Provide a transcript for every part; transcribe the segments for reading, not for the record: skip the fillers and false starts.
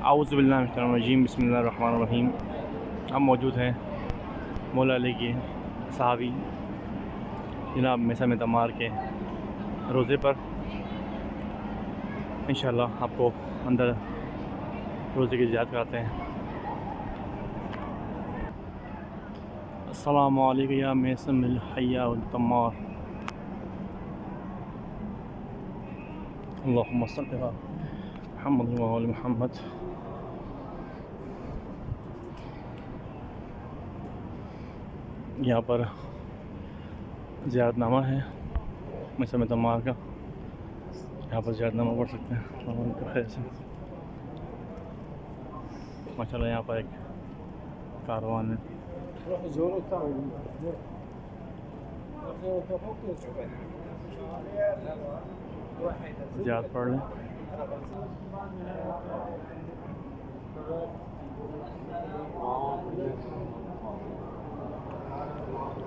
औज़ुबिल्लाहिमिनश्शैतानिर्रजीम बिस्मिल्लाहिर्रहमानिर्रहीम। हम मौजूद हैं मौला अली के सहाबी जनाब मैसम तमार के रोज़े पर। इंशाअल्लाह आपको अंदर रोज़े की ज़ियारत कराते हैं। अस्सलामु अलैकुम या मैसम हय्या तमार। अल्लाहुम्मा सल्लि अला मुहम्मद व आलि मुहम्मद। यहाँ पर ज़ियारतनामा है मैसम तमार का। यहाँ पर ज़ियारतनामा पढ़ सकते हैं खैर से। माशाल्लाह यहाँ पर एक कारवान है। ज़ियारत पढ़ लें।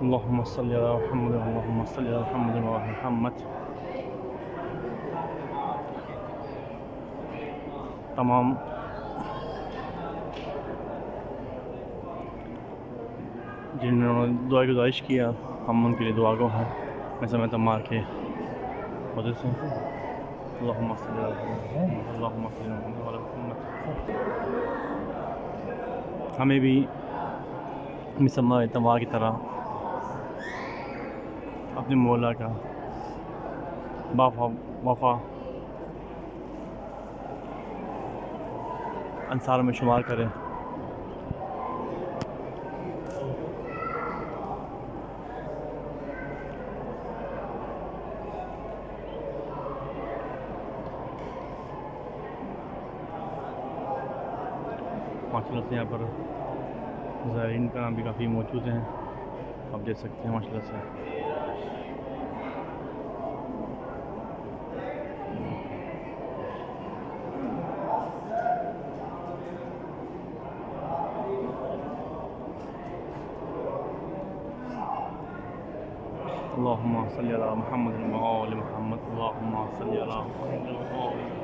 अल्लाहुम्मा सल्लि अला मुहम्मद अल्लाहुम्मा सल्लि अला मुहम्मद व आलि मुहम्मद। तमाम जिन्होंने दुआ की गुजारिश किया हम उनके लिए दुआ को है मैसम तमार के वजह से। अल्लाहुम्मा सल्लि अला मुहम्मद अल्लाहुम्मा सल्लि अला मुहम्मद व आलि मुहम्मद। हमें भी मैसम तमार की तरह अपने मौला का वफ़ा अंसार में शुमार करें। माशाल्लाह से यहाँ पर ज़ायरीन का भी काफ़ी मौजूद हैं, आप देख सकते हैं माशाल्लाह से। अल्लाहुम्मा सल्लि अला मुहम्मद व आलि मुहम्मद अल्लाहुम्मा सल्लि अला मुहम्मद व आलि